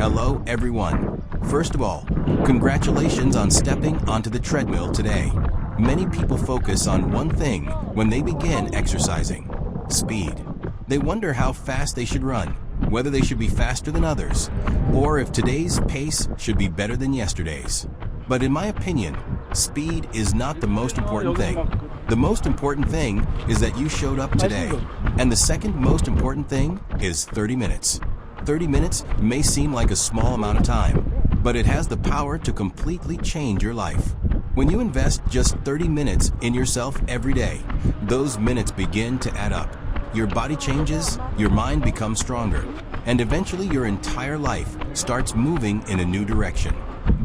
Hello everyone. First of all, congratulations on stepping onto the treadmill today. Many people focus on one thing when they begin exercising: speed. They wonder how fast they should run, whether they should be faster than others, or if today's pace should be better than yesterday's. But in my opinion, speed is not the most important thing. The most important thing is that you showed up today. And the second most important thing is 30 minutes. 30 minutes may seem like a small amount of time, but it has the power to completely change your life. When you invest just 30 minutes in yourself every day, those minutes begin to add up. Your body changes, your mind becomes stronger, and eventually your entire life starts moving in a new direction.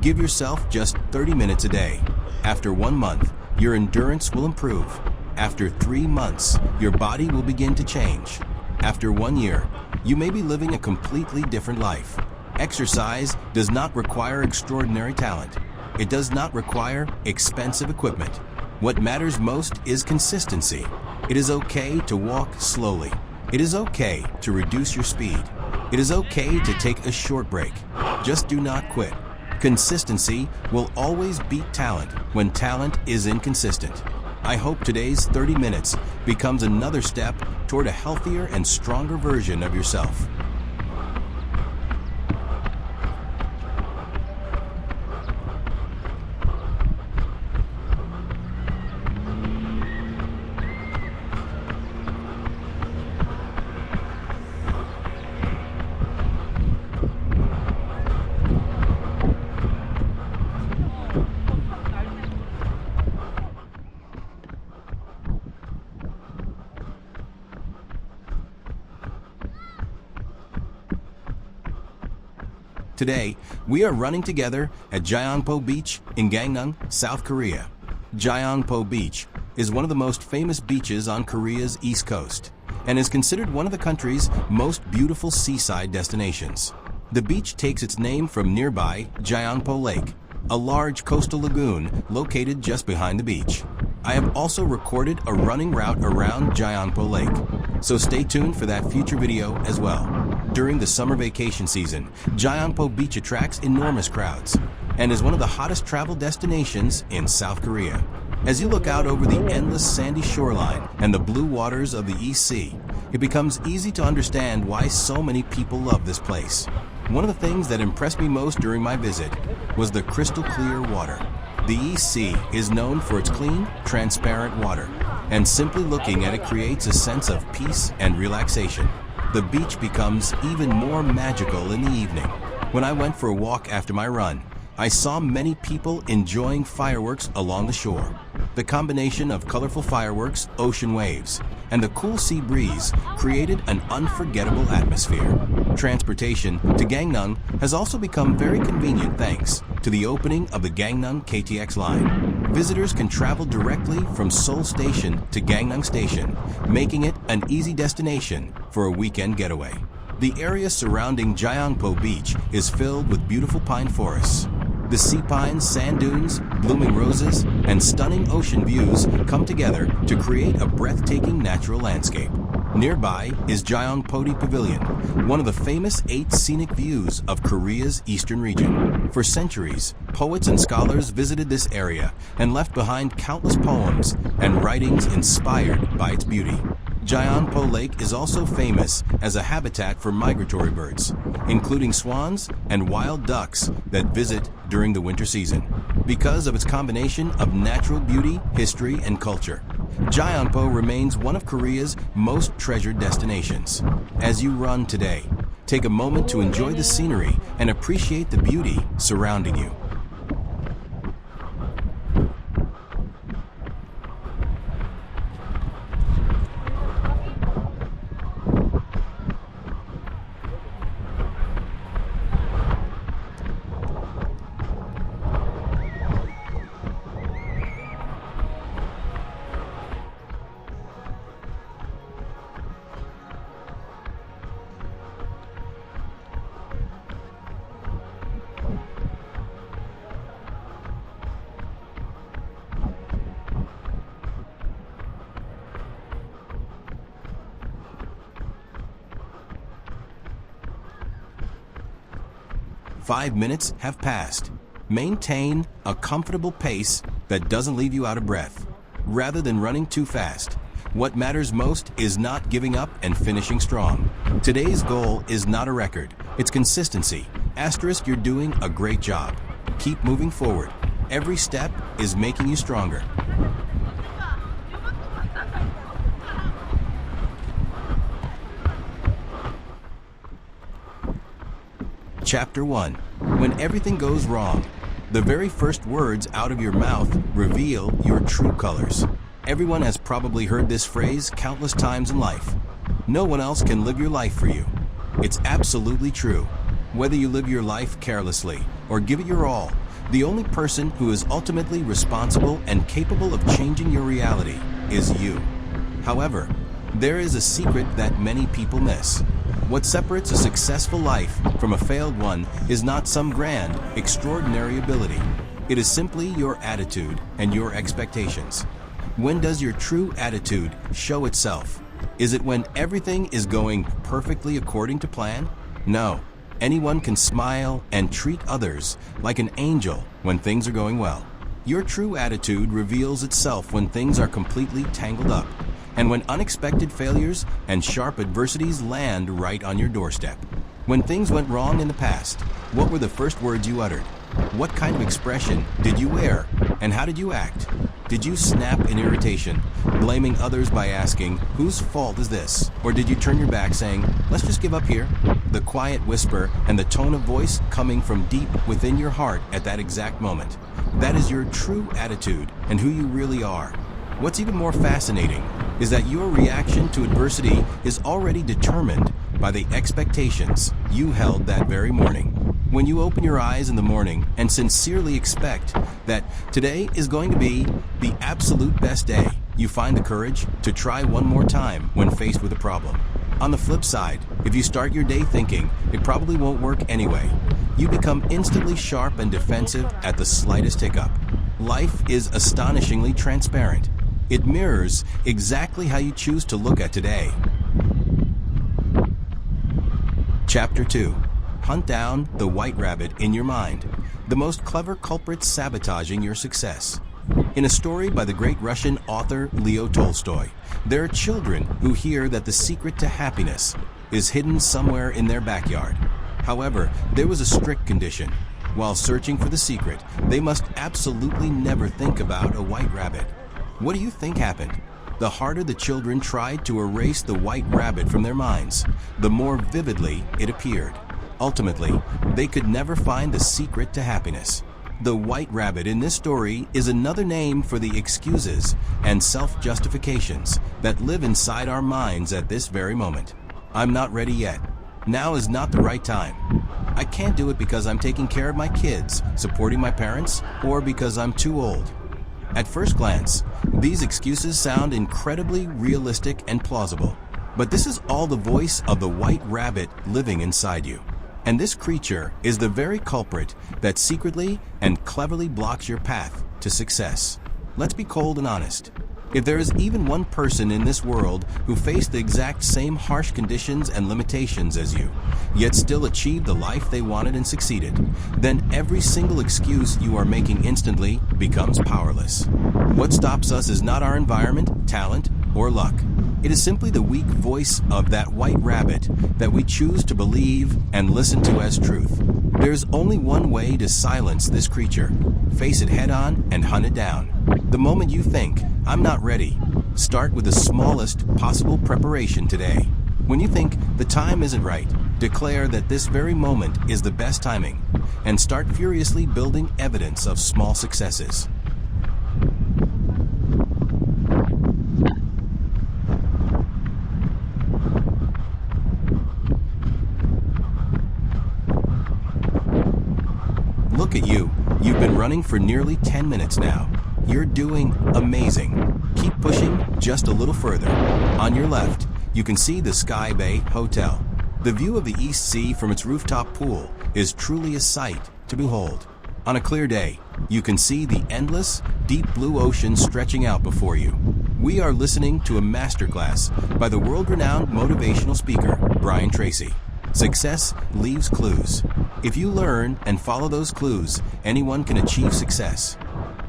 Give yourself just 30 minutes a day. After 1 month, your endurance will improve. After 3 months, your body will begin to change. After 1 year, you may be living a completely different life. Exercise does not require extraordinary talent. It does not require expensive equipment. What matters most is consistency. It is okay to walk slowly. It is okay to reduce your speed. It is okay to take a short break. Just do not quit. Consistency will always beat talent when talent is inconsistent. I hope today's 30 minutes becomes another step toward a healthier and stronger version of yourself. Today, we are running together at Gyeongpo Beach in Gangneung, South Korea. Gyeongpo Beach is one of the most famous beaches on Korea's east coast and is considered one of the country's most beautiful seaside destinations. The beach takes its name from nearby Gyeongpo Lake, a large coastal lagoon located just behind the beach. I have also recorded a running route around Gyeongpo Lake, so stay tuned for that future video as well. During the summer vacation season, Gyeongpo Beach attracts enormous crowds and is one of the hottest travel destinations in South Korea. As you look out over the endless sandy shoreline and the blue waters of the East Sea, it becomes easy to understand why so many people love this place. One of the things that impressed me most during my visit was the crystal clear water. The East Sea is known for its clean, transparent water, and simply looking at it creates a sense of peace and relaxation. The beach becomes even more magical in the evening. When I went for a walk after my run, I saw many people enjoying fireworks along the shore. The combination of colorful fireworks, ocean waves, and the cool sea breeze created an unforgettable atmosphere. Transportation to Gangneung has also become very convenient thanks to the opening of the Gangneung KTX line. Visitors can travel directly from Seoul Station to Gangneung Station, making it an easy destination for a weekend getaway. The area surrounding Gyeongpo Beach is filled with beautiful pine forests. The sea pines, sand dunes, blooming roses, and stunning ocean views come together to create a breathtaking natural landscape. Nearby is Gyeongpo Pavilion, one of the famous 8 scenic views of Korea's eastern region. For centuries, poets and scholars visited this area and left behind countless poems and writings inspired by its beauty. Gyeongpo Lake is also famous as a habitat for migratory birds, including swans and wild ducks that visit during the winter season. Because of its combination of natural beauty, history, and culture, Gyeongpo remains one of Korea's most treasured destinations. As you run today, take a moment to enjoy the scenery and appreciate the beauty surrounding you. 5 minutes have passed. Maintain a comfortable pace that doesn't leave you out of breath. Rather than running too fast, what matters most is not giving up and finishing strong. Today's goal is not a record, it's consistency. Asterisk, you're doing a great job. Keep moving forward. Every step is making you stronger. Chapter 1. When everything goes wrong, the very first words out of your mouth reveal your true colors. Everyone has probably heard this phrase countless times in life. No one else can live your life for you. It's absolutely true. Whether you live your life carelessly or give it your all, the only person who is ultimately responsible and capable of changing your reality is you. However, there is a secret that many people miss. What separates a successful life from a failed one is not some grand, extraordinary ability. It is simply your attitude and your expectations. When does your true attitude show itself? Is it when everything is going perfectly according to plan? No. Anyone can smile and treat others like an angel when things are going well. Your true attitude reveals itself when things are completely tangled up, and when unexpected failures and sharp adversities land right on your doorstep. When things went wrong in the past, what were the first words you uttered? What kind of expression did you wear, and how did you act? Did you snap in irritation, blaming others by asking, "Whose fault is this?" Or did you turn your back saying, "Let's just give up here"? The quiet whisper and the tone of voice coming from deep within your heart at that exact moment. That is your true attitude and who you really are. What's even more fascinating is that your reaction to adversity is already determined by the expectations you held that very morning. When you open your eyes in the morning and sincerely expect that today is going to be the absolute best day, you find the courage to try one more time when faced with a problem. On the flip side, if you start your day thinking it probably won't work anyway, you become instantly sharp and defensive at the slightest hiccup. Life is astonishingly transparent. It mirrors exactly how you choose to look at today. Chapter 2. Hunt down the white rabbit in your mind, the most clever culprit sabotaging your success. In a story by the great Russian author Leo Tolstoy, there are children who hear that the secret to happiness is hidden somewhere in their backyard. However, there was a strict condition. While searching for the secret, they must absolutely never think about a white rabbit. What do you think happened? The harder the children tried to erase the white rabbit from their minds, the more vividly it appeared. Ultimately, they could never find the secret to happiness. The white rabbit in this story is another name for the excuses and self-justifications that live inside our minds at this very moment. I'm not ready yet. Now is not the right time. I can't do it because I'm taking care of my kids, supporting my parents, or because I'm too old. At first glance, these excuses sound incredibly realistic and plausible. But this is all the voice of the white rabbit living inside you. And this creature is the very culprit that secretly and cleverly blocks your path to success. Let's be cold and honest. If there is even one person in this world who faced the exact same harsh conditions and limitations as you, yet still achieved the life they wanted and succeeded, then every single excuse you are making instantly becomes powerless. What stops us is not our environment, talent, or luck. It is simply the weak voice of that white rabbit that we choose to believe and listen to as truth. There's only one way to silence this creature. Face it head on and hunt it down. The moment you think, "I'm not ready," start with the smallest possible preparation today. When you think the time isn't right, declare that this very moment is the best timing, and start furiously building evidence of small successes. Look at you. You've been running for nearly 10 minutes now. You're doing amazing. Keep pushing just a little further. On your left, you can see the Sky Bay Hotel. The view of the East Sea from its rooftop pool is truly a sight to behold. On a clear day, you can see the endless, deep blue ocean stretching out before you. We are listening to a masterclass by the world-renowned motivational speaker, Brian Tracy. Success leaves clues. If you learn and follow those clues, anyone can achieve success.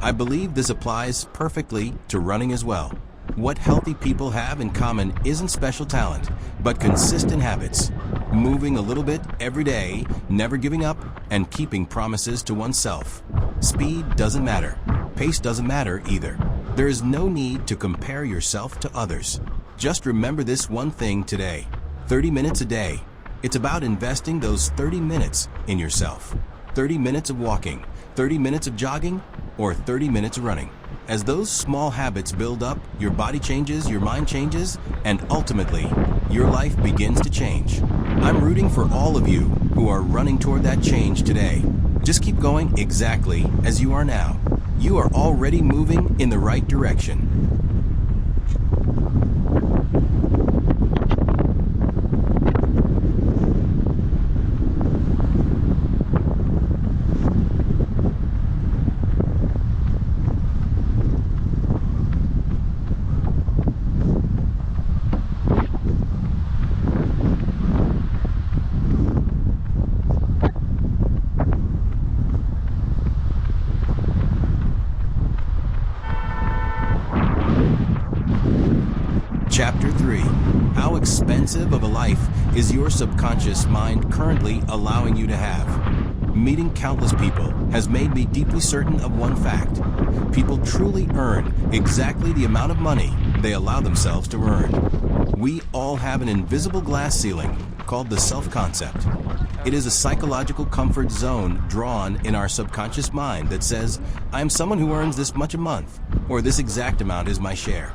I believe this applies perfectly to running as well. What healthy people have in common isn't special talent, but consistent habits. Moving a little bit every day, never giving up, and keeping promises to oneself. Speed doesn't matter. Pace doesn't matter either. There is no need to compare yourself to others. Just remember this one thing today. 30 minutes a day. It's about investing those 30 minutes in yourself. 30 minutes of walking, 30 minutes of jogging, or 30 minutes of running. As those small habits build up, your body changes, your mind changes, and ultimately, your life begins to change. I'm rooting for all of you who are running toward that change today. Just keep going exactly as you are now. You are already moving in the right direction. Chapter 3. How expensive of a life is your subconscious mind currently allowing you to have? Meeting countless people has made me deeply certain of one fact. People truly earn exactly the amount of money they allow themselves to earn. We all have an invisible glass ceiling called the self-concept. It is a psychological comfort zone drawn in our subconscious mind that says, I am someone who earns this much a month, or this exact amount is my share.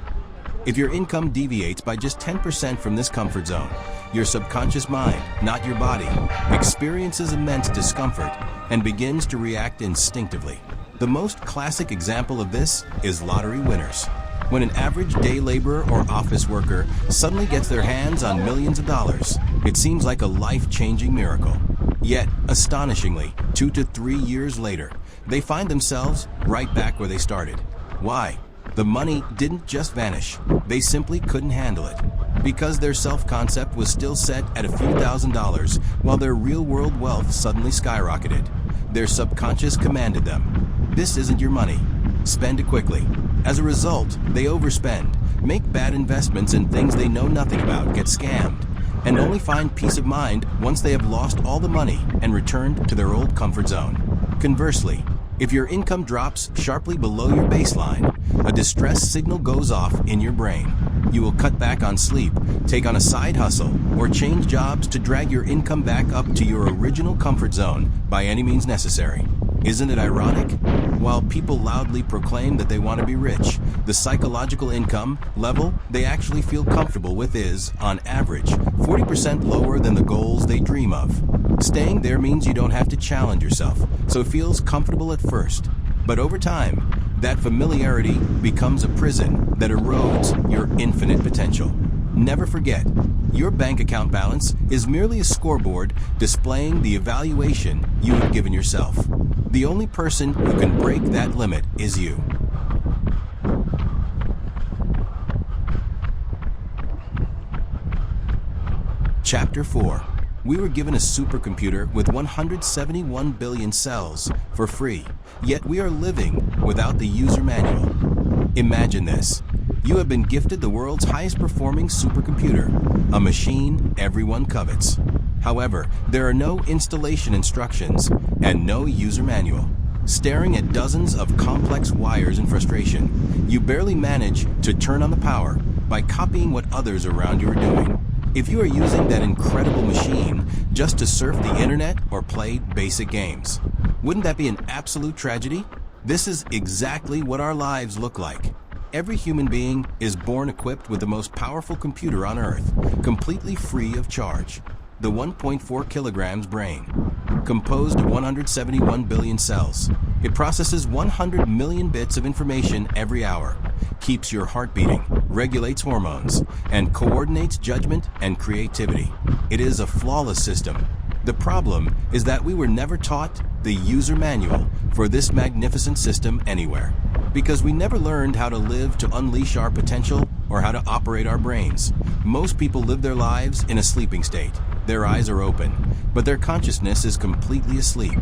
If your income deviates by just 10% from this comfort zone, your subconscious mind, not your body, experiences immense discomfort and begins to react instinctively. The most classic example of this is lottery winners. When an average day laborer or office worker suddenly gets their hands on millions of dollars, it seems like a life-changing miracle. Yet, astonishingly, 2 to 3 years later, they find themselves right back where they started. Why? The money didn't just vanish, they simply couldn't handle it. Because their self-concept was still set at a few $1,000s while their real-world wealth suddenly skyrocketed. Their subconscious commanded them, this isn't your money. Spend it quickly. As a result, they overspend, make bad investments in things they know nothing about, get scammed, and only find peace of mind once they have lost all the money and returned to their old comfort zone. Conversely, if your income drops sharply below your baseline, a distress signal goes off in your brain. You will cut back on sleep, take on a side hustle, or change jobs to drag your income back up to your original comfort zone by any means necessary. Isn't it ironic? While people loudly proclaim that they want to be rich, the psychological income level they actually feel comfortable with is, on average, 40% lower than the goals they dream of. Staying there means you don't have to challenge yourself, so it feels comfortable at first. But over time, that familiarity becomes a prison that erodes your infinite potential. Never forget, your bank account balance is merely a scoreboard displaying the evaluation you have given yourself. The only person who can break that limit is you. Chapter 4. We were given a supercomputer with 171 billion cells for free, yet we are living without the user manual. Imagine this. You have been gifted the world's highest performing supercomputer, a machine everyone covets. However, there are no installation instructions and no user manual. Staring at dozens of complex wires in frustration, you barely manage to turn on the power by copying what others around you are doing. If you are using that incredible machine just to surf the internet or play basic games, wouldn't that be an absolute tragedy? This is exactly what our lives look like. Every human being is born equipped with the most powerful computer on Earth, completely free of charge. The 1.4 kilograms brain, composed of 171 billion cells. It processes 100 million bits of information every hour, keeps your heart beating, regulates hormones, and coordinates judgment and creativity. It is a flawless system. The problem is that we were never taught the user manual for this magnificent system anywhere, because we never learned how to live to unleash our potential or how to operate our brains. Most people live their lives in a sleeping state. Their eyes are open, but their consciousness is completely asleep.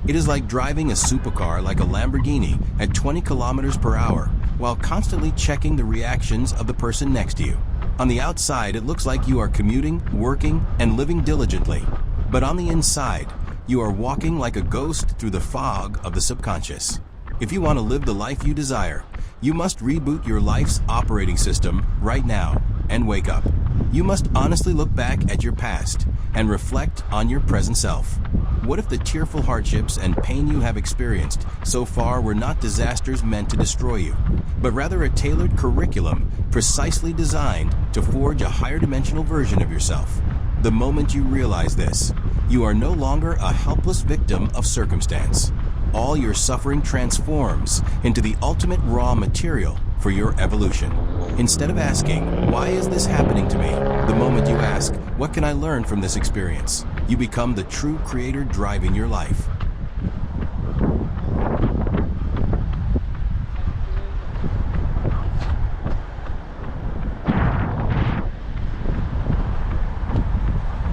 It is like driving a supercar like a Lamborghini at 20 kilometers per hour, while constantly checking the reactions of the person next to you. On the outside, it looks like you are commuting, working, and living diligently. But on the inside, you are walking like a ghost through the fog of the subconscious. If you want to live the life you desire, you must reboot your life's operating system right now and wake up. You must honestly look back at your past and reflect on your present self. What if the tearful hardships and pain you have experienced so far were not disasters meant to destroy you, but rather a tailored curriculum precisely designed to forge a higher dimensional version of yourself? The moment you realize this, you are no longer a helpless victim of circumstance. All your suffering transforms into the ultimate raw material for your evolution. Instead of asking, why is this happening to me? The moment you ask, what can I learn from this experience? You become the true creator driving your life.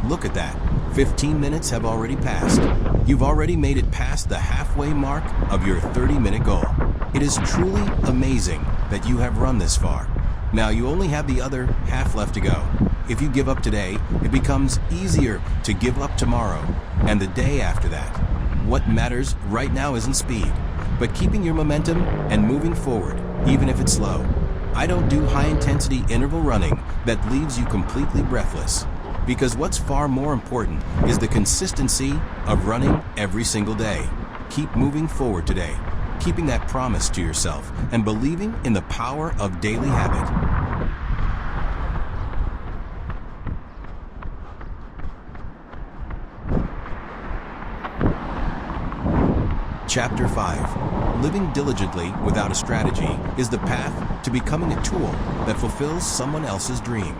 Look at that. 15 minutes have already passed. You've already made it past the halfway mark of your 30-minute goal. It is truly amazing that you have run this far. Now you only have the other half left to go. If you give up today, it becomes easier to give up tomorrow and the day after that. What matters right now isn't speed, but keeping your momentum and moving forward, even if it's slow. I don't do high-intensity interval running that leaves you completely breathless. Because what's far more important is the consistency of running every single day. Keep moving forward today, keeping that promise to yourself and believing in the power of daily habit. Chapter 5. Living diligently without a strategy is the path to becoming a tool that fulfills someone else's dream.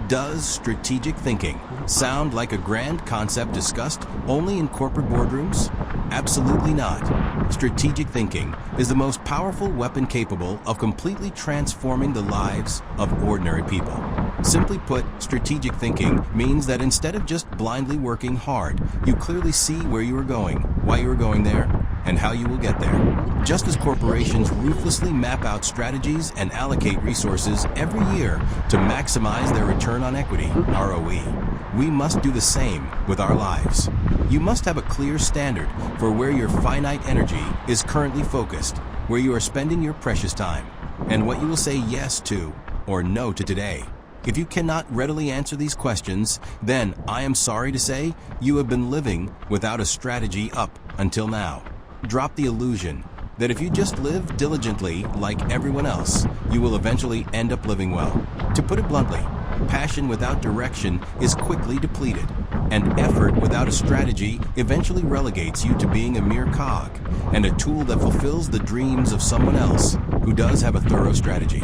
Does strategic thinking sound like a grand concept discussed only in corporate boardrooms? Absolutely not. Strategic thinking is the most powerful weapon capable of completely transforming the lives of ordinary people. Simply put, strategic thinking means that instead of just blindly working hard, you clearly see where you are going, why you are going there, and how you will get there. Just as corporations ruthlessly map out strategies and allocate resources every year to maximize their return on equity, ROE, we must do the same with our lives. You must have a clear standard for where your finite energy is currently focused, where you are spending your precious time, and what you will say yes to or no to today. If you cannot readily answer these questions, then I am sorry to say you have been living without a strategy up until now. Drop the illusion that if you just live diligently like everyone else, you will eventually end up living well. To put it bluntly, passion without direction is quickly depleted, and effort without a strategy eventually relegates you to being a mere cog and a tool that fulfills the dreams of someone else who does have a thorough strategy.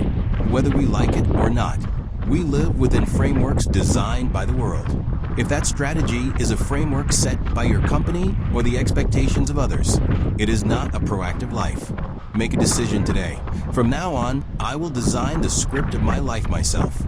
Whether we like it or not, we live within frameworks designed by the world. If that strategy is a framework set by your company or the expectations of others, it is not a proactive life. Make a decision today. From now on, I will design the script of my life myself.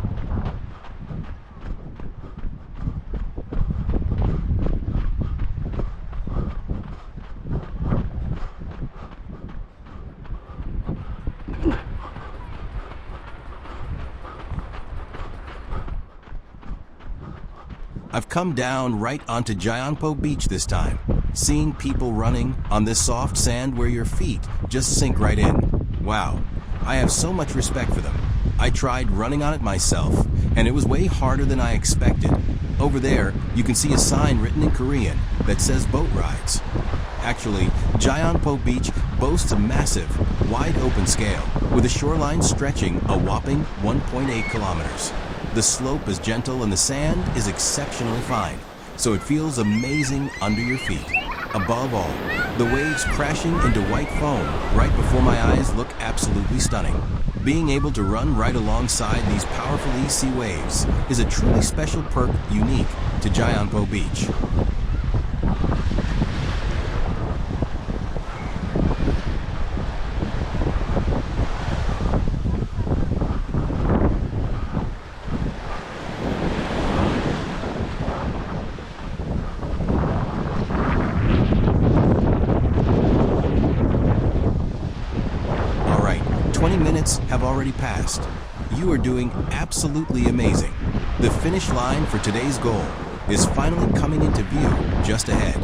I've come down right onto Gyeongpo Beach this time, seeing people running on this soft sand where your feet just sink right in. Wow, I have so much respect for them. I tried running on it myself, and it was way harder than I expected. Over there, you can see a sign written in Korean that says boat rides. Actually, Gyeongpo Beach boasts a massive, wide-open scale, with a shoreline stretching a whopping 1.8 kilometers. The slope is gentle and the sand is exceptionally fine, so it feels amazing under your feet. Above all, the waves crashing into white foam right before my eyes look absolutely stunning. Being able to run right alongside these powerful sea waves is a truly special perk unique to Gyeongpo Beach. minutes have already passed. You are doing absolutely amazing. The finish line for today's goal is finally coming into view just ahead.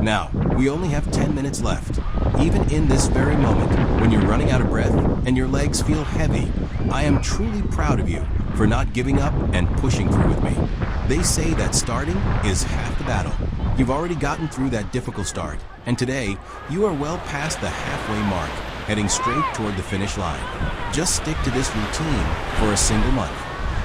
Now, we only have 10 minutes left. Even in this very moment, when you're running out of breath and your legs feel heavy, I am truly proud of you for not giving up and pushing through with me. They say that starting is half the battle. You've already gotten through that difficult start, and today, you are well past the halfway mark, heading straight toward the finish line. Just stick to this routine for a single month.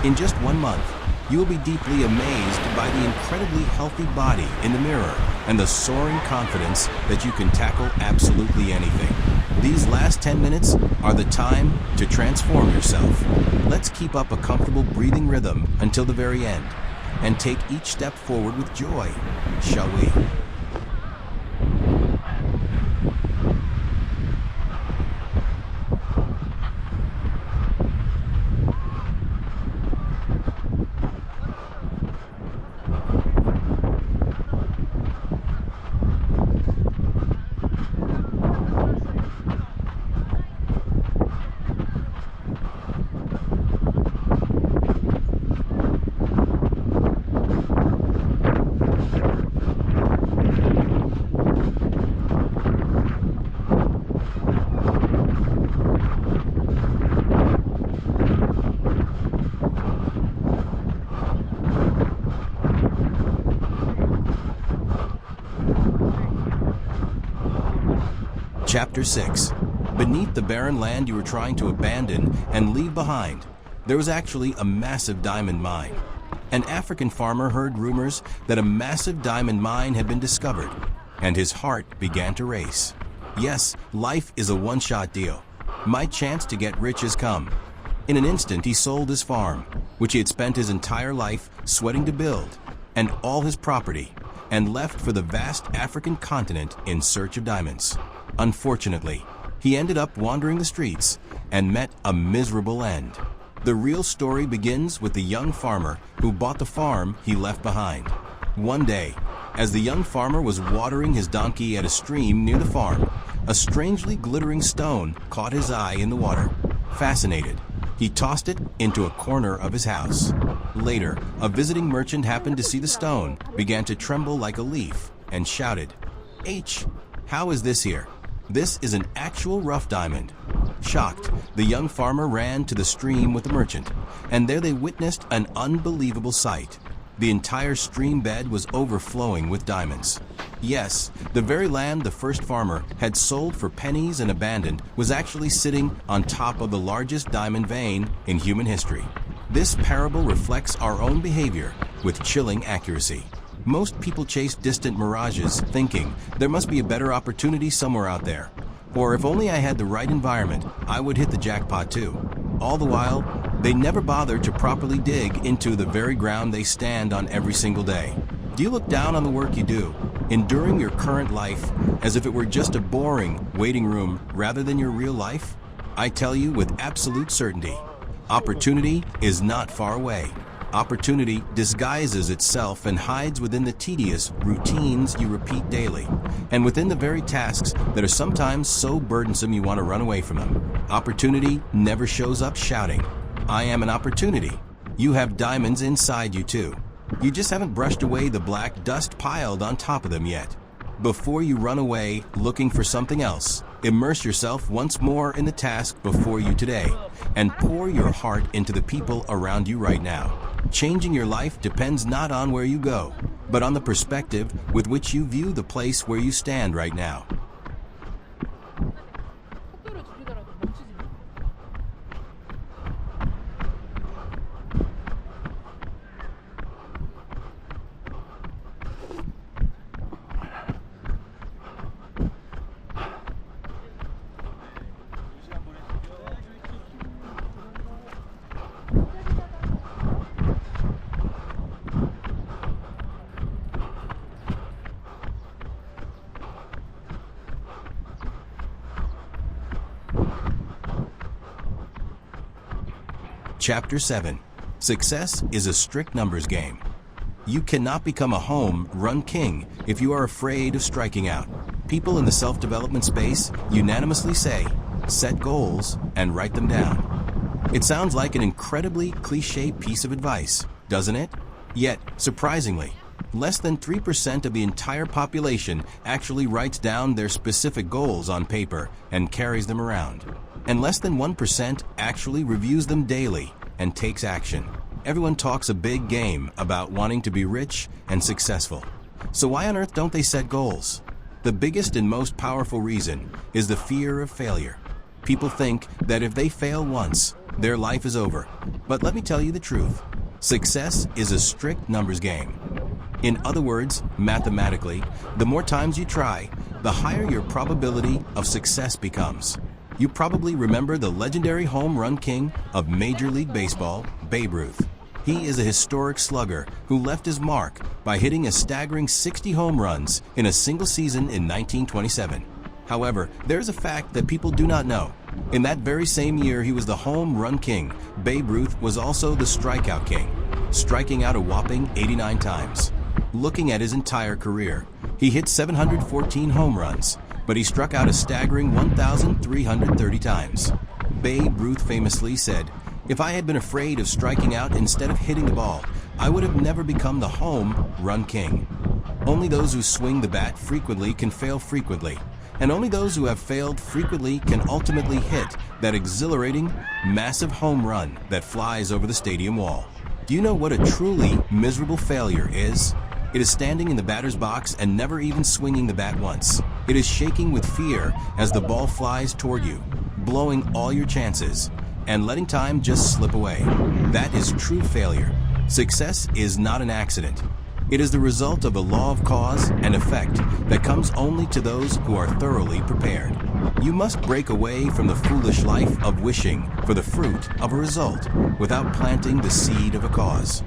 In just 1 month, you will be deeply amazed by the incredibly healthy body in the mirror and the soaring confidence that you can tackle absolutely anything. These last 10 minutes are the time to transform yourself. Let's keep up a comfortable breathing rhythm until the very end and take each step forward with joy, shall we? Chapter 6. Beneath the barren land you were trying to abandon and leave behind, there was actually a massive diamond mine. An African farmer heard rumors that a massive diamond mine had been discovered, and his heart began to race. Yes, life is a one-shot deal. My chance to get rich has come. In an instant, he sold his farm, which he had spent his entire life sweating to build, and all his property, and left for the vast African continent in search of diamonds. Unfortunately, he ended up wandering the streets and met a miserable end. The real story begins with the young farmer who bought the farm he left behind. One day, as the young farmer was watering his donkey at a stream near the farm, a strangely glittering stone caught his eye in the water. Fascinated, he tossed it into a corner of his house. Later, a visiting merchant happened to see the stone, began to tremble like a leaf, and shouted, "H, how is this here? This is an actual rough diamond." Shocked, the young farmer ran to the stream with the merchant, and there they witnessed an unbelievable sight. The entire stream bed was overflowing with diamonds. Yes, the very land the first farmer had sold for pennies and abandoned was actually sitting on top of the largest diamond vein in human history. This parable reflects our own behavior with chilling accuracy. Most people chase distant mirages, thinking there must be a better opportunity somewhere out there. Or if only I had the right environment, I would hit the jackpot too. All the while, they never bother to properly dig into the very ground they stand on every single day. Do you look down on the work you do, enduring your current life as if it were just a boring waiting room rather than your real life? I tell you with absolute certainty, opportunity is not far away. Opportunity disguises itself and hides within the tedious routines you repeat daily, and within the very tasks that are sometimes so burdensome you want to run away from them. Opportunity never shows up shouting, "I am an opportunity." You have diamonds inside you too. You just haven't brushed away the black dust piled on top of them yet. Before you run away looking for something else, immerse yourself once more in the task before you today, and pour your heart into the people around you right now. Changing your life depends not on where you go, but on the perspective with which you view the place where you stand right now. Chapter 7. Success is a strict numbers game. You cannot become a home-run king if you are afraid of striking out. People in the self-development space unanimously say, set goals, and write them down. It sounds like an incredibly cliché piece of advice, doesn't it? Yet, surprisingly, less than 3% of the entire population actually writes down their specific goals on paper and carries them around. And less than 1% actually reviews them daily and takes action. Everyone talks a big game about wanting to be rich and successful. So why on earth don't they set goals? The biggest and most powerful reason is the fear of failure. People think that if they fail once, their life is over. But let me tell you the truth. Success is a strict numbers game. In other words, mathematically, the more times you try, the higher your probability of success becomes. You probably remember the legendary home run king of Major League Baseball, Babe Ruth. He is a historic slugger who left his mark by hitting a staggering 60 home runs in a single season in 1927. However, there's a fact that people do not know. In that very same year he was the home run king, Babe Ruth was also the strikeout king, striking out a whopping 89 times. Looking at his entire career, he hit 714 home runs, but he struck out a staggering 1,330 times. Babe Ruth famously said, "If I had been afraid of striking out instead of hitting the ball, I would have never become the home run king." Only those who swing the bat frequently can fail frequently, and only those who have failed frequently can ultimately hit that exhilarating, massive home run that flies over the stadium wall. Do you know what a truly miserable failure is? It is standing in the batter's box and never even swinging the bat once. It is shaking with fear as the ball flies toward you, blowing all your chances, and letting time just slip away. That is true failure. Success is not an accident. It is the result of a law of cause and effect that comes only to those who are thoroughly prepared. You must break away from the foolish life of wishing for the fruit of a result without planting the seed of a cause.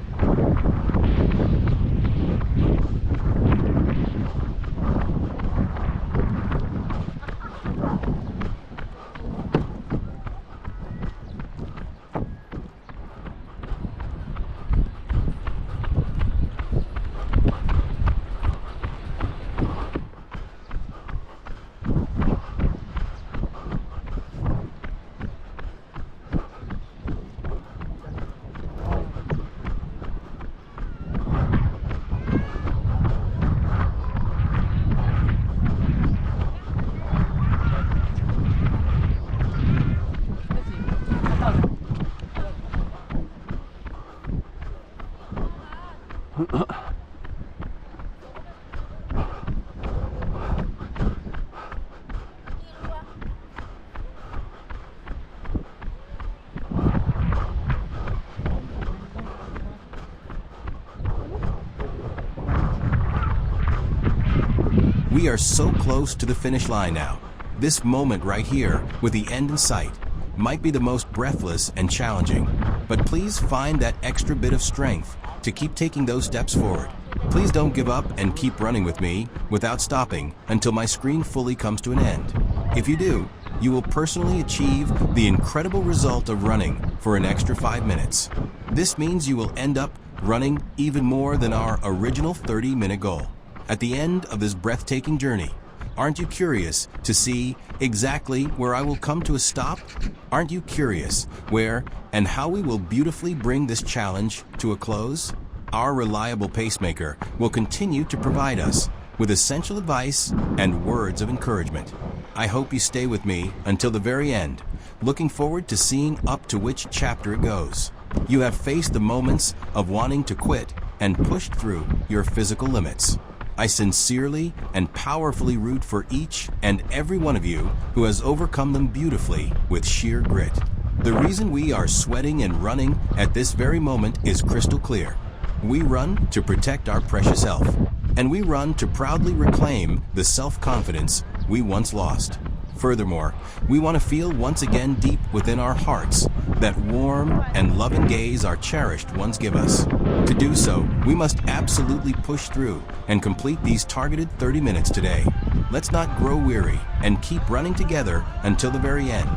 We are so close to the finish line now. This moment right here, with the end in sight, might be the most breathless and challenging. But please find that extra bit of strength to keep taking those steps forward. Please don't give up and keep running with me without stopping until my screen fully comes to an end. If you do, you will personally achieve the incredible result of running for an extra 5 minutes. This means you will end up running even more than our original 30-minute goal. At the end of this breathtaking journey, aren't you curious to see exactly where I will come to a stop? Aren't you curious where and how we will beautifully bring this challenge to a close? Our reliable pacemaker will continue to provide us with essential advice and words of encouragement. I hope you stay with me until the very end, looking forward to seeing up to which chapter it goes. You have faced the moments of wanting to quit and pushed through your physical limits. I sincerely and powerfully root for each and every one of you who has overcome them beautifully with sheer grit. The reason we are sweating and running at this very moment is crystal clear. We run to protect our precious health, and we run to proudly reclaim the self-confidence we once lost. Furthermore, we want to feel once again deep within our hearts that warm and loving gaze our cherished ones give us. To do so, we must absolutely push through and complete these targeted 30 minutes today. Let's not grow weary and keep running together until the very end.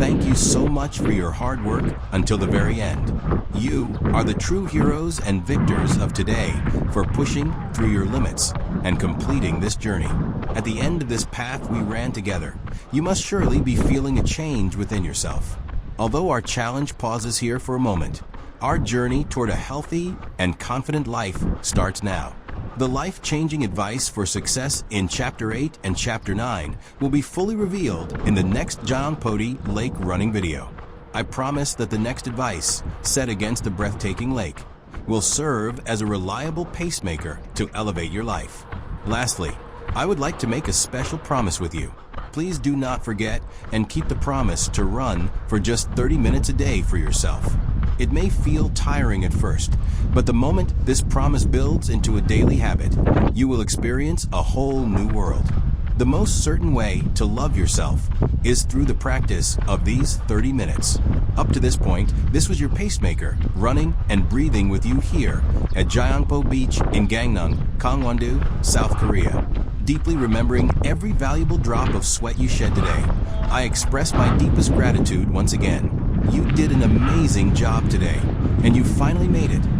Thank you so much for your hard work until the very end. You are the true heroes and victors of today for pushing through your limits and completing this journey. At the end of this path we ran together, you must surely be feeling a change within yourself. Although our challenge pauses here for a moment, our journey toward a healthy and confident life starts now. The life-changing advice for success in Chapter 8 and Chapter 9 will be fully revealed in the next Gyeongpo Lake running video. I promise that the next advice, set against the breathtaking lake, will serve as a reliable pacemaker to elevate your life. Lastly, I would like to make a special promise with you. Please do not forget and keep the promise to run for just 30 minutes a day for yourself. It may feel tiring at first, but the moment this promise builds into a daily habit, you will experience a whole new world. The most certain way to love yourself is through the practice of these 30 minutes. Up to this point, this was your pacemaker, running and breathing with you here at Gyeongpo Beach in Gangnam, Gangwon-do, South Korea. Deeply remembering every valuable drop of sweat you shed today, I express my deepest gratitude once again. You did an amazing job today, and you finally made it.